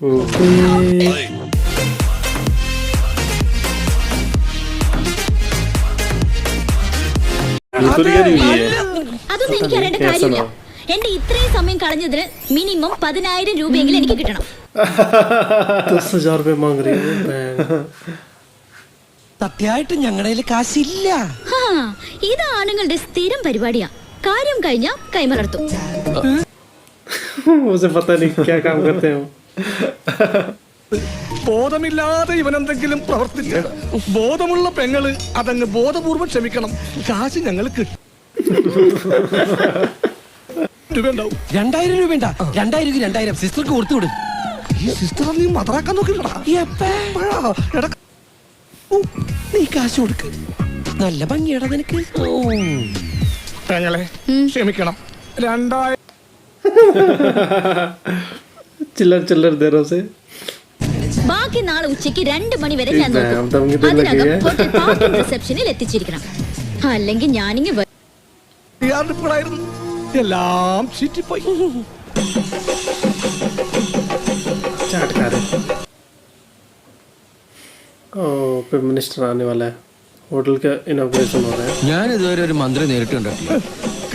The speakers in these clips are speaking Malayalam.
അതൊന്നും എനിക്ക് അറിയേണ്ട കാര്യമില്ല. എന്റെ ഇത്രയും സമയം കളഞ്ഞതിന് മിനിമം 10,000 രൂപയെങ്കിലും എനിക്ക് കിട്ടണം. 10,000 രൂപ മാങ്ങറി. സത്യമായിട്ട് ഞങ്ങളുടെ കാശില്ല. ഇത് ആണുങ്ങളുടെ സ്ഥിരം പരിപാടിയാ. കാര്യം കഴിഞ്ഞാ കൈമലർത്തും. ബോധമില്ലാതെ ഇവനെന്തെങ്കിലും പ്രവർത്തിച്ച ബോധമുള്ള പെങ്ങള് അതങ്ങ് ബോധപൂർവ്വം ക്ഷമിക്കണം. കാശ് ഞങ്ങൾ കിട്ടും. 2,000 രൂപ 2,000 സിസ്റ്റർക്ക് കൊടുത്തുവിടും. ഈ സിസ്റ്റർ നീ മതറാക്കാൻ നോക്കില്ലടാ. നീ കാശ് കൊടുക്ക്. നല്ല ഭംഗിയാടാ നിനക്ക്. പെങ്ങളെ ക്ഷമിക്കണം. 2,000 ചില്ലർ ദേ റോസേ. ബാക്കി നാളെ ഉച്ചയ്ക്ക് 2 മണി വരെ ഞാൻ നോക്കും. അതിനകം ഹോട്ടൽ പാർക്കിംഗ് റിസപ്ഷനിൽ എത്തിച്ചിരിക്കണം. അല്ലെങ്കിൽ ഞാനിങ്ങ് എല്ലാം ചീറ്റിപ്പോയി. मिनिस्टर आने वाला है. होटल का इनॉग्रेशन हो रहा है. ഞാൻ ഇതുവരെ ഒരു മന്ത്രി നേരിട്ട് കണ്ടിട്ടില്ല.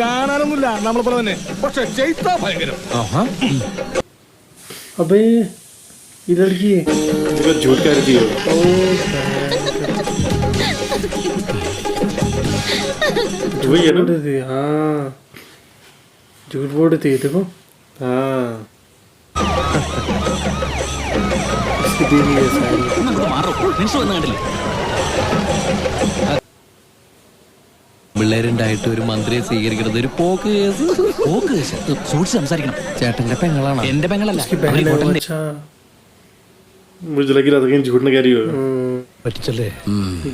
കാണാനൊന്നുമില്ല നമ്മളെ പോലെ തന്നെ. പക്ഷെ ചെയ്താ ഭയങ്കരം. अबे ये लड़की है जो झूठ कह रही है. वही है ना. हाँ झूठ बोल रही थी. देखो हाँ इसकी बीवी है शायद. പിള്ളേരുണ്ടായിട്ട് ഒരു മന്ത്രിയെ സ്വീകരിക്കുന്നത് ഒരു പോക്ക് കേസ്. സൂക്ഷിച്ച് സംസാരിക്കണം. ചേട്ടന്റെ പെങ്ങളാണ്, എന്റെ പെങ്ങളല്ല. अच्छा मुझे लग रहा था कहीं झूठ न कह रही हो. പറ്റിച്ചല്ലേ.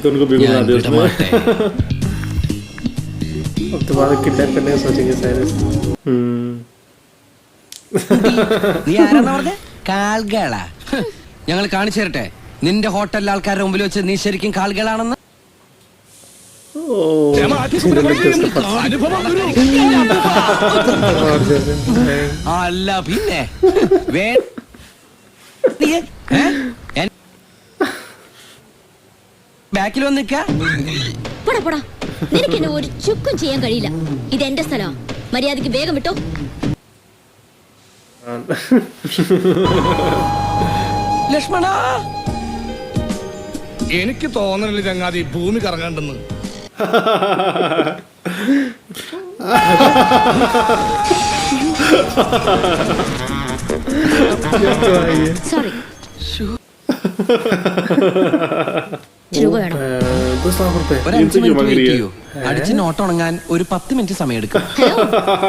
तो उनको बिल्कुल ना दे उसमें. अब दोबारा किडनैप करने का सोचेंगे शायद. നീ ആരാന്നാ പറഞ്ഞേ? കാൽകളാ. ഞങ്ങൾ കാണിച്ചു തരട്ടെ നിന്റെ ഹോട്ടലിലെ ആൾക്കാരുടെ മുമ്പിൽ വെച്ച് നീ ശരിക്കും കാൽകളാണെന്ന്. അല്ല പിന്നെ ബാക്കിൽ വന്ന് നിൽക്കാ. നിനക്ക് എന്നെ ഒരു ചുക്കും ചെയ്യാൻ കഴിയില്ല. ഇത് എന്റെ സ്ഥലമാണ്. മര്യാദക്ക് വേഗം വിട്ടോ. ലക്ഷ്മണ, എനിക്ക് തോന്നണില്ല ചങ്ങാതി ഭൂമി കറങ്ങണ്ടെന്ന്. സോറി. രൂപ വേണം. ഒരു 5 മിനിറ്റ് വെയിറ്റ് ചെയ്യൂ. അടിച്ച് നോട്ട് ഉണങ്ങാൻ ഒരു 10 മിനിറ്റ് സമയം എടുക്കും. ഹലോ,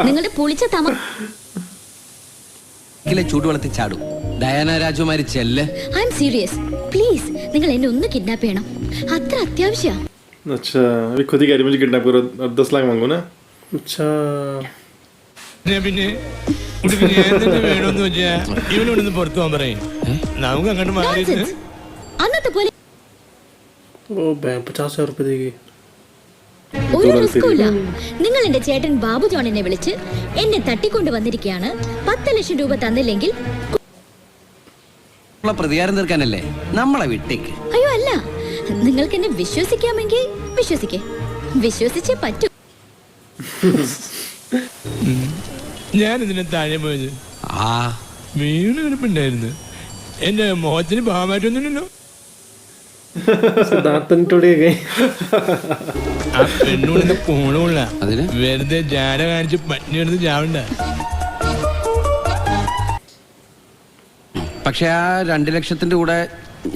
നിങ്ങളുടെ പുളിച്ച ചൂടുവെള്ളത്തിൽ ചാടും. ഡയാന രാജകുമാരി ചെല്ല്. I am serious. പ്ലീസ് നിങ്ങൾ എന്നെ ഒന്ന് കിഡ്നാപ്പ് ചെയ്യണം. അത്ര അത്യാവശ്യം. अच्छा अभी खुद ही कह रही मुझे किडनैप करो. 10 लाख मांगो ना. अच्छा പിന്നെ വേണമെന്ന് വെച്ചാ ഇവനോടൊന്ന് പുറത്തു പോകാൻ പറയും. നമുക്ക് അങ്ങോട്ട് മാറി. അന്നത്തെ പോലെ ओ 50,000 रुपए देगी. ഒരു റിസ്കുമില്ല. നിങ്ങൾ എന്റെ ചേട്ടൻ ബാബു ജോണിനെ വിളിച്ച് എന്നെ തട്ടിക്കൊണ്ട് വന്നിരിക്കുകയാണ്. 10 ലക്ഷം രൂപ തന്നില്ലെങ്കിൽ പ്രതികാരം തീർക്കാനല്ലേ നമ്മളെ വിട്ടേക്ക്. അയ്യോ അല്ല, നിങ്ങൾക്ക് എന്നെ വിശ്വസിക്കാമെങ്കിൽ വിശ്വസിച്ചേ പറ്റൂ. ഞാൻ ഇതിനെ താഴെ പോയത് വീണ് കിടപ്പുണ്ടായിരുന്നു. എന്റെ മുഖത്തിന് ഭാവമായിട്ടൊന്നുമില്ലല്ലോ. ആ പെണ്ണോട് പോണില്ല. വെറുതെ ജാര കാണിച്ച് പട്ടിനെടുത്ത് ചാവണ്ട. പക്ഷെ ആ 2 ലക്ഷത്തിന്റെ കൂടെ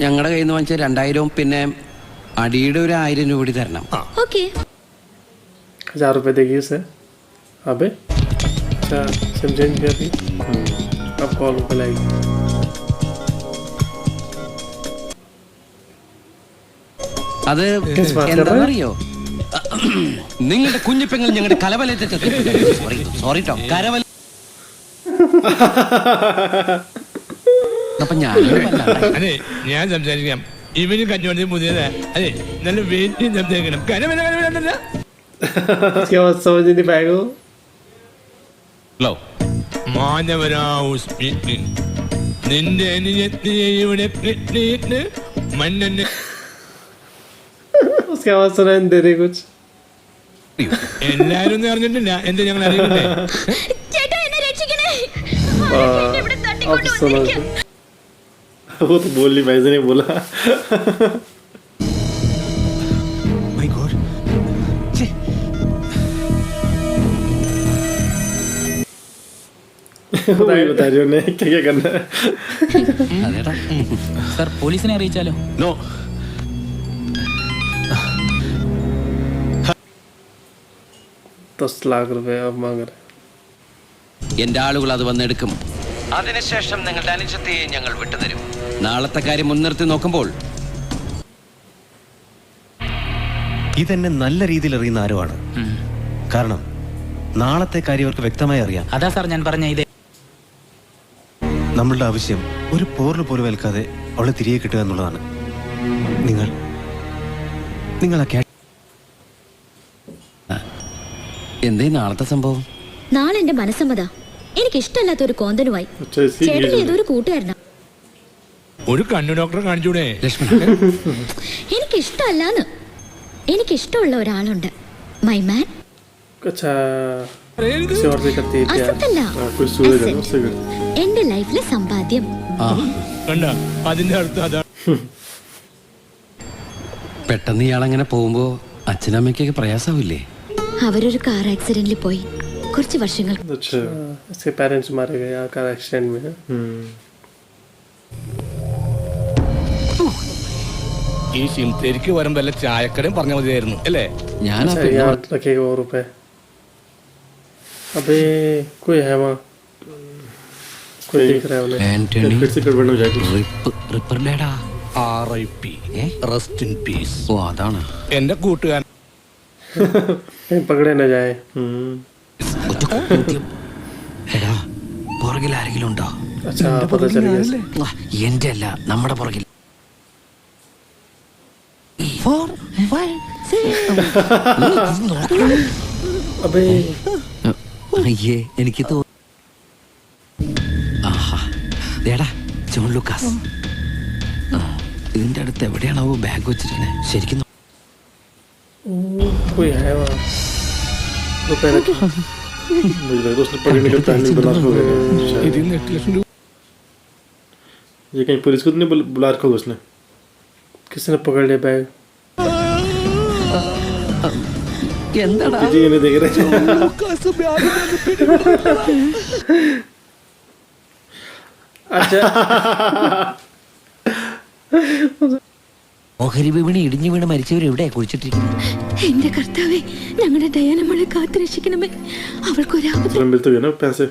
ഞങ്ങളുടെ കയ്യിൽ നിന്ന് വാങ്ങിച്ച 2,000 പിന്നെ അടിയുടെ ഒരു 1,000 രൂപ കൂടി തരണം. ഓക്കെ. 1,000 रुपए देगी उसे. अबे अच्छा समझेंगे क्या अभी. अब कॉल बुलाएगी. അത് എന്താണെന്നറിയോ? നിങ്ങളുടെ കുഞ്ഞിപ്പെങ്ങൾ ഞങ്ങളുടെ കലവലത്തെ സോറി ട്ടോ കരവല. അപ്പൊ അതെ ഞാൻ സംസാരിക്കാം. ഇവന് കച്ചവടത്തിൽ പുതിയതാ. അതെ നല്ല വെയിറ്റ് സംസാരിക്കണം. കരവല समझ नहीं पाएगा. മാനവരാവു സ്പീക്കിംഗ്. നിന്റെ അനിയത്തിയെ ഇവിടെ കെട്ടിയിട്ട് മണ്ണെണ്ണ उसके आवाज सुनाई दे रही कुछ എല്ലാരും ഒന്നും അറിഞ്ഞിട്ടില്ല എന്താ ഞങ്ങൾ അറിയണ്ടേ ചേട്ടാ എന്നെ രക്ഷിക്കണേ ആരെങ്കിലും എന്നെ ഇവിടെ തട്ടിക്കൊണ്ട് अब सुना വന്നിരിക്കുക. वो तो बोल नहीं भाई ने बोला My God. ഛെ, बता रही उन्हें क्या क्या करना है അതേടാ സാർ പോലീസിനെ അറിയിച്ചാലോ? no. 10 लाख रुपए अब मांग रहे എന്റെ ആളുകൾ അത് വന്നെടുക്കും. അതിനുശേഷം നിങ്ങളുടെ അനുജത്തെയെ ഞങ്ങൾ വിട്ടുതരും. നാളത്തെ കാര്യം മുൻനിർത്തി നോക്കുമ്പോൾ ഇതെന്നെ നല്ല രീതിയിൽ അറിയുന്ന ആരുമാണ്. കാരണം നാളത്തെ കാര്യം അവർക്ക് വ്യക്തമായി അറിയാം. അതാ സാർ ഞാൻ പറഞ്ഞ ഇതേ. നമ്മളുടെ ആവശ്യം ഒരു പോറിൽ പോലും ഏൽക്കാതെ അവളെ തിരികെ കിട്ടുക എന്നുള്ളതാണ്. നിങ്ങൾ ആ എന്തേ നാളത്തെ സംഭവം? നാളെ എന്റെ മനസ്സമ്മത എനിക്ക് ഇഷ്ടമല്ലാത്ത ഒരു കോന്തനുമായി अच्छा इसी ചേട്ടൻ ഏതൊരു കൂട്ടുകാരനാ. ഒരു കണ്ണു ഡോക്ടറെ കാണിച്ചൂടെ? ലക്ഷ്മണ, എനിക്ക് ഇഷ്ടമല്ലാന്ന്. എനിക്ക് ഇഷ്ടമുള്ള ഒരാളുണ്ട്, മൈ മാൻ. अच्छा किसी और से करती है प्यार അസത്തല്ല, कोई सूरज है asset. उससे करती എന്റെ ലൈഫിലെ സമ്പാദ്യം. കണ്ട അതിന്റെ അർത്ഥം അതാ. പെട്ടെന്ന് ഇയാളങ്ങനെ പോകുമ്പോ അച്ഛനമ്മയ്ക്കൊക്കെ പ്രയാസാവില്ലേ? അവരൊരു കാർ ആക്സിഡന്റിൽ പോയി കുറച്ച് വർഷങ്ങൾ. अच्छा इसके पेरेंट्स मारे गए यहाँ कार एक्सीडेंट में ഈ ശിംതേരിക്ക് വരുമ്പോ വല്ല ചായക്കടയും പറഞ്ഞ മതിയായിരുന്നു അല്ലേ? ഞാൻ अच्छा यहाँ रखेगा वो रुपए अबे कोई है वहाँ कोई दिख रहा है उन्हें फिर से गड़बड़ हो जाएगी RIP റെസ്റ്റ് ഇൻ പീസ്. ഓ അതാണ്. എന്റെ കൂട്ടുകാരൻ कहीं पकड़े न जाए എടാ, പുറകിൽ ആരെങ്കിലും ഉണ്ടോ? अच्छा पता चल गया എന്റെ അല്ല, നമ്മുടെ പുറകിൽ. अबे അയ്യേ, എനിക്ക് ആഹാ, ദേടാ ജോൺ ലൂക്കാസ്. ഇതിന്റെ അടുത്ത് എവിടെയാണാവോ ബാഗ് വെച്ചിരുന്നത്? ശരിക്കും कोई है वहाँ रुपए रखे मुझे लग रहा है उसने पकड़ने का प्लानिंग बना रखा होगा शायद। ഇതിന്ന് 8 ലക്ഷം രൂപ ये कहीं पुलिस को तो नहीं बुला रखा होगा उसने किसने पकड़ लिया बैग എന്താടാ? जी इन्हें देख रहे हैं अच्छा ഓഹരി വിപണി ഇടിഞ്ഞു വീണ് മരിച്ചവർ എവിടെ കുഴിച്ചിട്ടിരിക്കുന്നത്? എന്റെ കർത്താവേ, ഞങ്ങളുടെ ദയാനമ്മളെ കാത്തുരക്ഷിക്കണമേ. അവൾക്കൊരാപത്ത്. मिलते हुए ना पैसे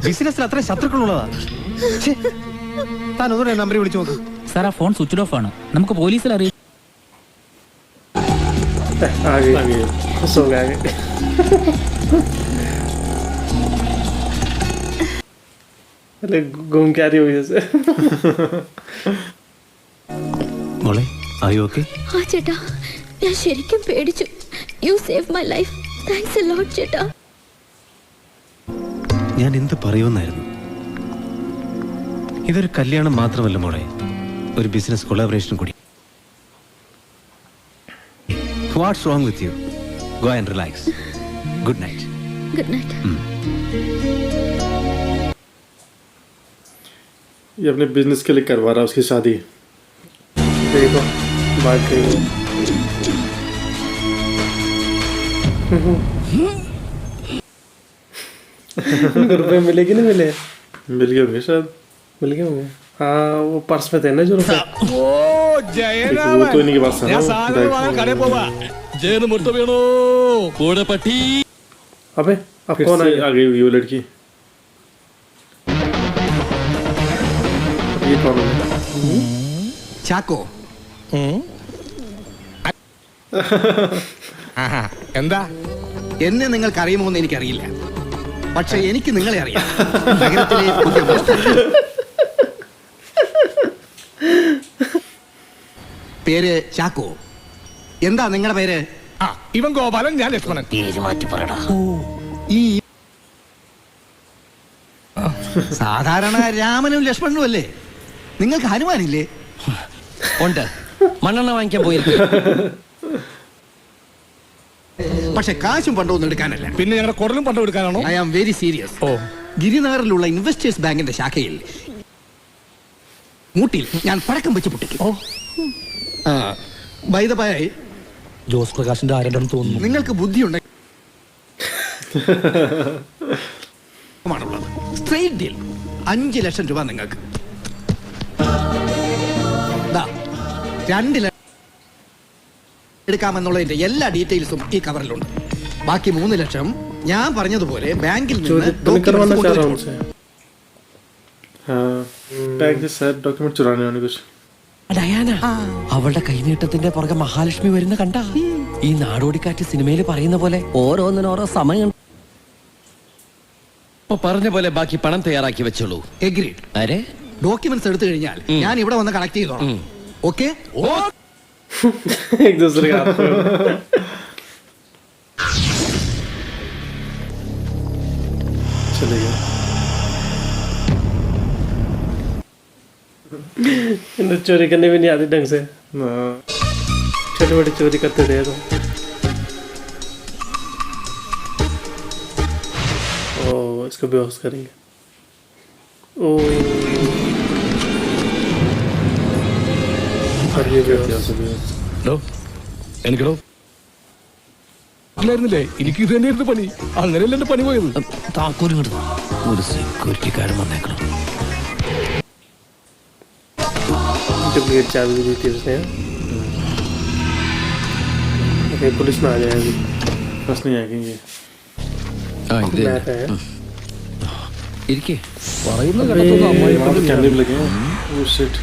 ബിസിനസ്സിൽ അത്ര ശത്രുക്കളുള്ളതാ. ഛെ, താൻ ഒന്നുകൂടെ നമ്പറിൽ വിളിച്ചു നോക്ക്. സാർ ആ ഫോൺ സ്വിച്ച് ഓഫ് ആണ്. നമുക്ക് പോലീസിൽ അറിയിക്കാം. आ गए खुश हो गए अरे घूम के आ रही हुई जैसे മോളെ, are you okay? ആ ചേട്ടാ, ഞാൻ ശരിക്കും പേടിച്ചു. You save my life. Thanks a lot ചേട്ടാ. ഞാൻ എന്ത് പറയുമെന്നായിരുന്നു. ഇതൊരു കല്യാണം മാത്രമല്ല മോളെ, ഒരു ബിസിനസ് കൊളാബറേഷൻ കൂടി. What's wrong with you? Go and relax. Good night. Good night. ये अपने बिजनेस के लिए करवा रहा है उसकी शादी देखो बात करिए रुपए मिले कि नहीं मिले मिल गए होंगे शायद मिल गए होंगे हाँ वो पर्स में थे ना जो रुपए ഓ ജയരാമൻ, वो तो इन्हीं के पास था ഞാൻ ना സാധനം വാങ്ങാൻ കടയിൽ പോവാ. ജയന് മുട്ട വീണോ കൂടെ പട്ടി. अबे अब कौन आ गई हुई वो लड़की ये कौन है ചാക്കോ, ആഹാ, എന്താ എന്നെ നിങ്ങൾക്ക് അറിയുമോ എന്ന് എനിക്കറിയില്ല. പക്ഷെ എനിക്ക് നിങ്ങളെ അറിയാം. നഗരത്തിലെ പുതിയ മാസ്റ്റർ. പേര് ചാക്കോ. എന്താ നിങ്ങളുടെ പേര്? ആ, ഇവൻ ഗോപാലൻ, ഞാൻ ലക്ഷ്മണൻ. ഈ സാധാരണ രാമനും ലക്ഷ്മണനും അല്ലേ, നിങ്ങൾക്ക് ഹനുമാനില്ലേ? ഉണ്ട്, മണ്ണെണ്ണ വാങ്ങിക്കാൻ പോയിരിക്കും. പക്ഷെ കാശും പണ്ടൊന്നും എടുക്കാനല്ല. പിന്നെ ഞങ്ങളുടെ കുടലും പണ്ടം എടുക്കാനാണോ? I am very serious. ഗിരിനഗറിലുള്ള ഇൻവെസ്റ്റേഴ്സ് ബാങ്കിന്റെ ശാഖയിൽ മൂട്ടിൽ ഞാൻ പഴക്കം വെച്ച് പൊട്ടിക്കും. ബൈ ദ ബൈ, ജോസ് പ്രകാശിന്റെ ആരെന്ന് തോന്നുന്നു. നിങ്ങൾക്ക് ബുദ്ധിയുണ്ടെങ്കിൽ സ്ട്രെയിറ്റ് ഡീൽ 5 ലക്ഷം രൂപ നിങ്ങൾക്ക്. 2 ലക്ഷം എടുക്കാമെന്നുള്ളതിന്റെ എല്ലാ ഡീറ്റെയിൽസും ഈ കവറിലുണ്ട്. ബാക്കി 3 ലക്ഷം ഞാൻ പറഞ്ഞതുപോലെ ബാങ്കിൽ നിന്ന് तुम्हें करवाना चाह रहा हूँ documents उनसे. हाँ, बैंक के साथ डॉक्यूमेंट चुराने होने कुछ. ഡയാന അവളുടെ കൈനീട്ടത്തിന്റെ പുറകെ മഹാലക്ഷ്മി വരുന്ന കണ്ട. ഈ നാടോടിക്കാറ്റ് സിനിമയിൽ പറയുന്ന പോലെ ഓരോന്നിനോരോ സമയം. ഇപ്പൊ പറഞ്ഞ പോലെ ബാക്കി പണം തയ്യാറാക്കി വെച്ചോളൂ. എഗ്രീഡ്. അരെ ഡോക്യുമെന്റ്സ് എടുത്തു കഴിഞ്ഞാൽ ഞാൻ ഇവിടെ വന്ന് കളക്ട് ചെയ്തോളാം. ഓക്കെ? एक दूसरे का हाथ पकड़. चले गए. इन्हें चोरी करने भी नहीं आती ढंग से. छोटी मोटी चोरी करते थे तो. ओ, इसको बेहोश करेंगे. ओ, ये बेहोश. എനിക്കോ ില്ലേ എനിക്ക് ഇത് തന്നെയായിരുന്നു പണി. അങ്ങനെയല്ല എന്റെ പണി പോയത്. താക്കോലും കിട്ടുന്നു. ഒരു സെക്യൂരിറ്റിക്കാരൻ വന്നേക്കണം. डुप्लीकेट चाबी भी दी थी उसने. ओके, पुलिस में आ जाएगी. बस नहीं आएगी ये. मैप है. ഇരിക്കേ. പറയുന്ന अबे, കേട്ടതൊന്നും അമ്മായി वहाँ पे कैमरे भी लगे हैं. Oh shit.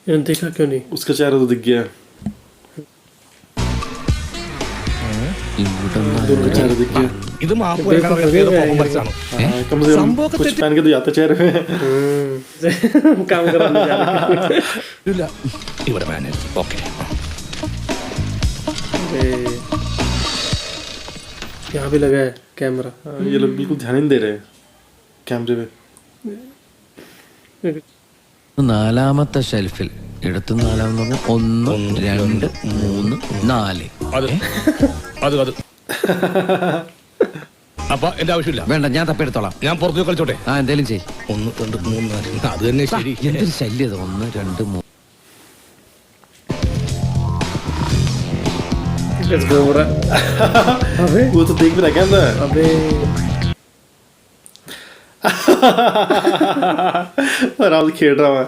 इन्होंने देखा क्यों नहीं? उसका चेहरा तो दिख गया. दोनों का चेहरा दिख गया. ഇത് മാപ്പ് വയ്ക്കാൻ അറിയാത്ത പെർഫോമൻസാണ്. हाँ, कम से कम कुछ पहन के तो जाते चेहरे पे. काम कराने जा रहे हैं. ഇല്ല ഇവിടെ മാനേജ്. ഓക്കെ यहाँ भी लगा है कैमरा. ये लोग बिल्कुल ध्यान ही नहीं दे रहे कैमरे पे. 4ാമത്തെ ഷെൽഫിൽ എടുത്ത് 4ാമെന്ന് പറഞ്ഞാൽ 1 2 3 4. അത് അപ്പൊ എന്റെ ആവശ്യമില്ല. വേണ്ട, ഞാൻ തപ്പെടുത്തോളാം. ഞാൻ പുറത്തു കളിച്ചോട്ടെ. ആ, എന്തേലും ചെയ്. 1 2 3 4. അത് തന്നെ ശരി. എന്തൊരു ശല്യത്. 1 2 3. Let's go bro. अबे वो तो देख भी रहा क्या अंदर. अबे राहुल खेल रहा है.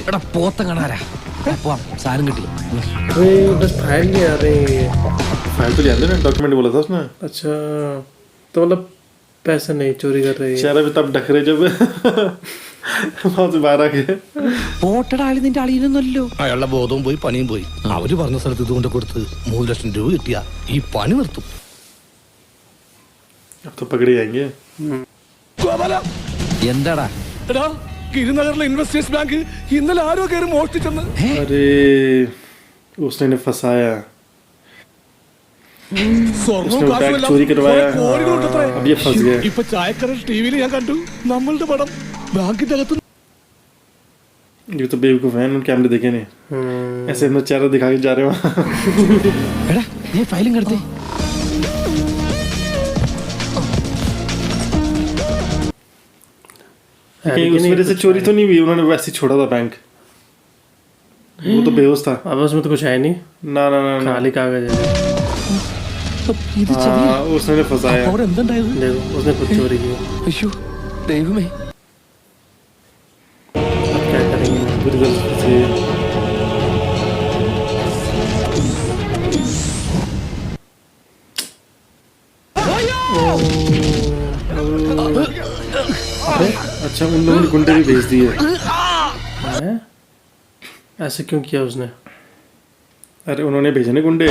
എടാ പോത്ത കാണാരാ. പോവാം, സാധനം കിട്ടി. अबे बस फाइल नहीं आ रही. फाइल तो ले आते ना, डॉक्यूमेंट बोला था उसने. अच्छा, तो मतलब पैसे नहीं चोरी कर रही है. चेहरा भी तब ढक रहे जब वहां से बाहर आ गए. പോട്ടട ആളി നിന്റെ അളിയനൊന്നുമല്ലോ. അയാളുടെ ബോധവും പോയി പണിയും പോയി. അവര് പറഞ്ഞ സ്ഥലത്ത് ഇതുകൊണ്ട് കൊടുത്ത് 3 ലക്ഷം രൂപ കിട്ടിയ ഈ പണി നിർത്തും. अब तो पकड़े जाएंगे. എന്താടാ? എടാ, ഗിരിനഗറിലെ ഇൻവെസ്റ്റേഴ്സ് ബാങ്ക് ഇന്നലെ ആരോ കയറി മോഷ്ടിച്ചെന്ന്. अरे उसने ने फंसाया. സ്വർണ്ണവും उसने കാശും बैग എല്ലാം चोरी करवाया. കുറെ കോടികളുണ്ടത്രേ. अब ये फंस गया. ഇപ്പൊ ചായക്കട ടിവിയിൽ ഞാൻ കണ്ടു നമ്മളുടെ പടം ബാങ്കിന്റെ അകത്ത്. ये तो बेवकूफ है, उन्होंने कैमरे देखे नहीं. ऐसे अपना चेहरा दिखा के जा रहे हो. എടാ, നീ ഫയലും കടത്തേ. कहीं उस वजह से चोरी तो नहीं हुई, उन्होंने वैसे ही छोड़ा था बैंक. वो तो बेहोश था. अब उसमें तो कुछ है नहीं. ना ना ना ना. खाली कागज है. ഇത് ചെവി. हाँ, उसने फंसाया. അവിടെ എന്തുണ്ടായത്? देखो उसने खुद चोरी की. അയ്യോ ദൈവമേ. अब क्या करेंगे? बिल्कुल सही. अच्छा, उन लोगों ने गुंडे भी भेज दिए. हैं? ऐसे क्यों किया उसने? अरे उन्होंने भेजे ना गुंडे,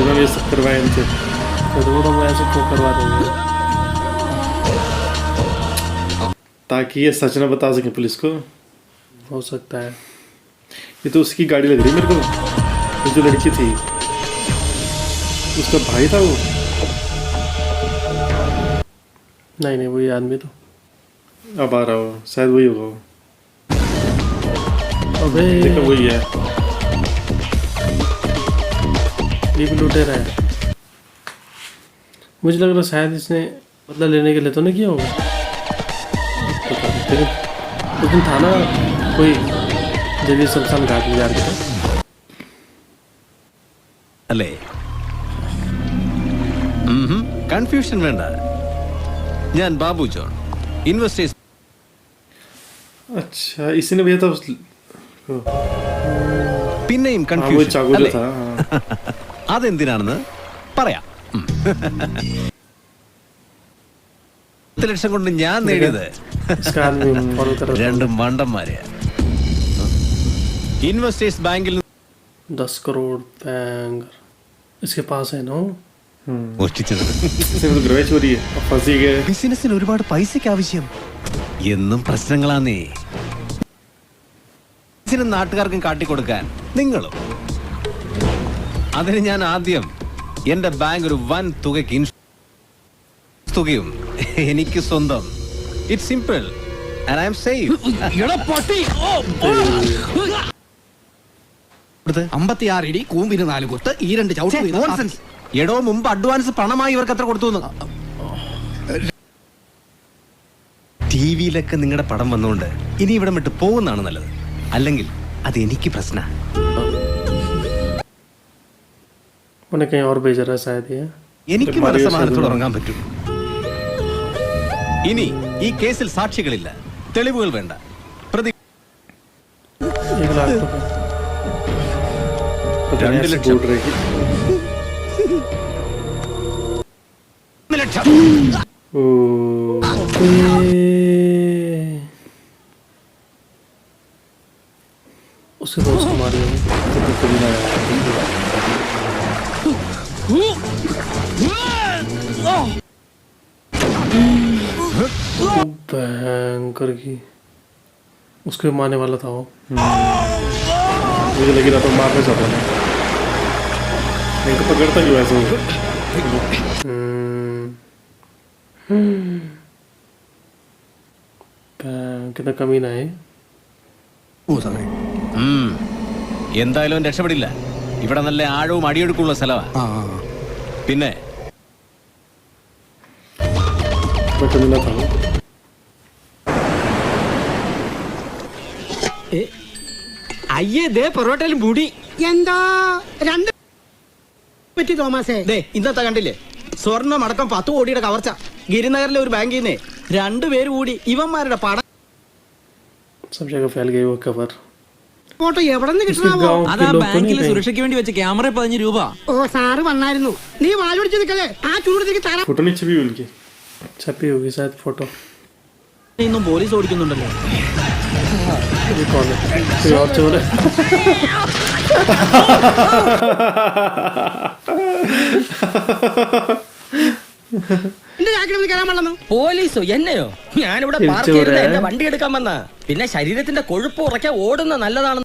उन्होंने ये सब करवाया इनसे. तो वो ऐसे क्यों करवा रहे हैं? ताकि ये सच न बता सके पुलिस को. हो सकता है. ये तो उसकी गाड़ी लग रही है मेरे को. ये जो लड़की थी उसका भाई था वो. नहीं नहीं, वही आदमी तो अब आ रहा हो, शायद वही होगा वो। अबे देखो वही है, ये भी लुटेरा है। मुझे लग रहा है शायद इसने बदला लेने के लिए तो नहीं किया होगा, पता नहीं। लेकिन उस दिन था ना कोई जब ये शमशान घाट में जा रहे थे, അല്ലേ? കൺഫ്യൂഷൻ വേണ്ട. ഞാൻ ബാബു ജോൺ, ഇൻവെസ്റ്റേഴ്സ്. अच्छा इसी ने भेजा था उस പിന്നെയും हाँ, वो കൺഫ്യൂഷൻ चाकू जो അല്ലേ? था हाँ। അതെന്തിനാണെന്ന് പറയാം. 10 ലക്ഷം കൊണ്ട് ഞാൻ നേടിയത് इसका आदमी फॉलो कर रहा രണ്ട് മണ്ടന്മാരെ. ഇൻവെസ്റ്റേഴ്സ് ബാങ്കിൽ था 10 करोड़ बैंक इसके पास है ना। മോഷ്ടിച്ചത്. इसमें तो ग्रह चोरी है, अब फंसी गए। ബിസിനസിന് ഒരുപാട് പൈസക്ക് ആവശ്യം. എന്നും പ്രശ്നങ്ങളാന്നേ. ഇതിന് നാട്ടുകാർക്കും കാട്ടിക്കൊടുക്കാൻ നിങ്ങളും. അതിന് ഞാൻ ആദ്യം എന്റെ ബാങ്ക് ഒരു വൻ തുകയ്ക്ക് ഇൻഷുറൻസ് തുകയും എനിക്ക് സ്വന്തം. It's simple and I am safe. 56 ഇടി കൂമ്പിന് 4 കുത്ത് ഈ 2 ചവിട്ട് വീതം. എടോ മുമ്പ് അഡ്വാൻസ് പണമായി ഇവർക്ക് എത്ര കൊടുത്തു? ടിവിയിലൊക്കെ നിങ്ങളുടെ പടം വന്നുകൊണ്ട് ഇനി ഇവിടെ വിട്ട് പോകുന്നതാണ് നല്ലത്. അല്ലെങ്കിൽ അത് എനിക്ക് പ്രശ്ന. उन्हें कहीं और भेज रहा है शायद ये। എനിക്ക് മനസ്സമാധാനത്തോടെ ഉറങ്ങാൻ പറ്റും. ഇനി ഈ കേസിൽ സാക്ഷികളില്ല, തെളിവുകൾ വേണ്ട. പ്രതി 1 लाख तो 2 ലക്ഷം. 2 रहेगी। 1 ലക്ഷം. ओ उसके दोस्त को मारे तो कभी ना भयंकर की उसको मारने वाला था वो। मुझे लगी रहा तो मारने चाहता था, इनको पकड़ता क्यों ऐसे वो? कितना कमीना है। എന്തായാലും രക്ഷപ്പെടില്ല. ഇവിടെ നല്ല ആഴവും അടിയൊഴുക്കുള്ള സ്ഥലമാണ്. പിന്നെ कमीना था वो। അയ്യേ ദേ പൊറോട്ടയിൽ മുടി എന്താ 2 പറ്റി തോമസേ? ദേ ഇന്നത്തെ കണ്ടില്ലേ, സ്വർണ്ണം അടക്കം 10 കോടിയുടെ കവർച്ച. ഗിരിനഗറിലെ ഒരു ബാങ്കിൽ നിന്നേ 2 പേര് കൂടി ഇവന്മാരുടെ പണം. सब जगह फैल गई वो खबर। ഫോട്ടോ എവിടെ നിന്ന് इसके കിട്ടണോ? गांव അതാ के लोग तो ബാങ്കിലെ नहीं സുരക്ഷയ്ക്ക് വേണ്ടി വെച്ച ക്യാമറ 15 രൂപ. ഓ സാറ് വന്നായിരുന്നു. നീ വാലോടിച്ച് നിൽക്കല്ലേ, ആ ചൂടത്തേക്ക് തരാം. फोटो नहीं छपी उनकी, छपी होगी शायद फोटो। ഇന്നും പോലീസ് ഓടിക്കുന്നുണ്ടല്ലോ. ये कौन है? कोई और चोर है? എന്റെ ചാക്കിൽ കയറാൻ പാടുന്നു. പോലീസോ എന്നെയോ? ഞാനിവിടെ പാർക്ക് ചെയ്ത് എന്റെ വണ്ടി എടുക്കാൻ വന്ന. പിന്നെ ശരീരത്തിന്റെ കൊഴുപ്പ് ഉറക്കാൻ ഓടുന്ന നല്ലതാണ്.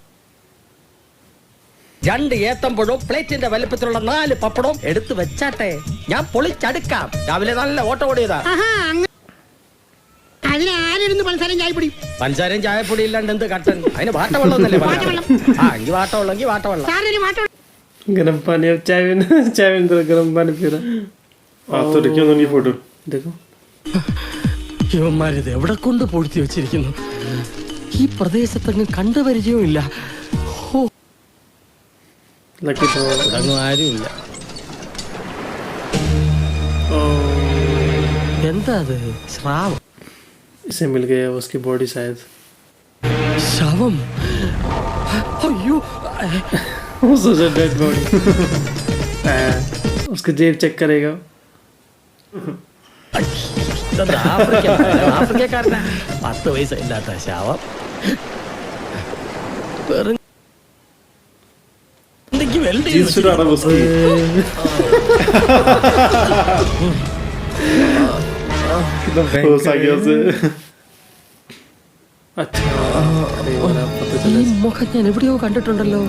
2 ഏത്തമ്പഴവും പ്ലേറ്റിന്റെ വലുപ്പത്തിലുള്ള 4 പപ്പടവും എടുത്തു വെച്ചാട്ടെ, ഞാൻ പൊളിച്ചടുക്കാം. രാവിലെ നല്ല ഓട്ടം ഓടിയതാ. ആഹാ, അതിന് ആരിരുന്ന് പഞ്ചസാരയും ചായപ്പൊടി? പഞ്ചാരയും ചായപ്പൊടി ഇല്ലാണ്ട് എന്ത് കട്ടൻ? അതിന് വാട്ടവെള്ളമൊന്നല്ലേ പറയാ? ആ എങ്കിൽ വാട്ടമുള്ളെങ്കിൽ വാട്ടവെള്ളം. സാറിന് വാട്ടം. गरम पानी, अब चाय में तो गरम पानी पी रहा। आप तो देखिए उनकी फोटो देखो। ഇവന്മാരിത് എവിടെ കൊണ്ട് പൊഴുത്തി വെച്ചിരിക്കുന്നു? ഈ പ്രദേശത്തെങ്ങും കണ്ടുപരിചയവും ഇല്ല. लकी तो ഇതൊന്നും ആരുമില്ല. എന്താ അത്? സ്രാവം? इसे मिल गया उसकी बॉडी शायद। ശവം? അയ്യോ, वो सोचा डेड बॉडी। उसका जेब चेक करेगा। ഇതെന്താ ആഫ്രിക്കക്കാരനാ? 10 വയസ്സില്ലാത്ത ശവം. എന്തെങ്കിലും വെൽഡ് ചെയ്ത് जींस फिर आ रहा उसकी। होश आ गया उसे। अच्छा अरे वाला पता चला। ഈ മുഖം ഞാൻ എവിടെയോ കണ്ടിട്ടുണ്ടല്ലോ.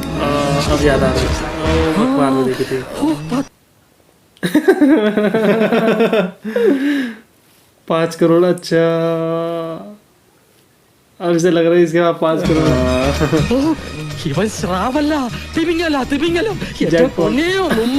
अब याद आ रहा है, अखबार में देखी थी। 5 करोड़। अच्छा अब इसे लग रहा है इसके बाद 5 करोड़ ഇവൻ സ്രാവല്ല തിമിങ്ങല തിമിങ്ങലം Jackpot. പൊന്നെയോ ഉമ്മ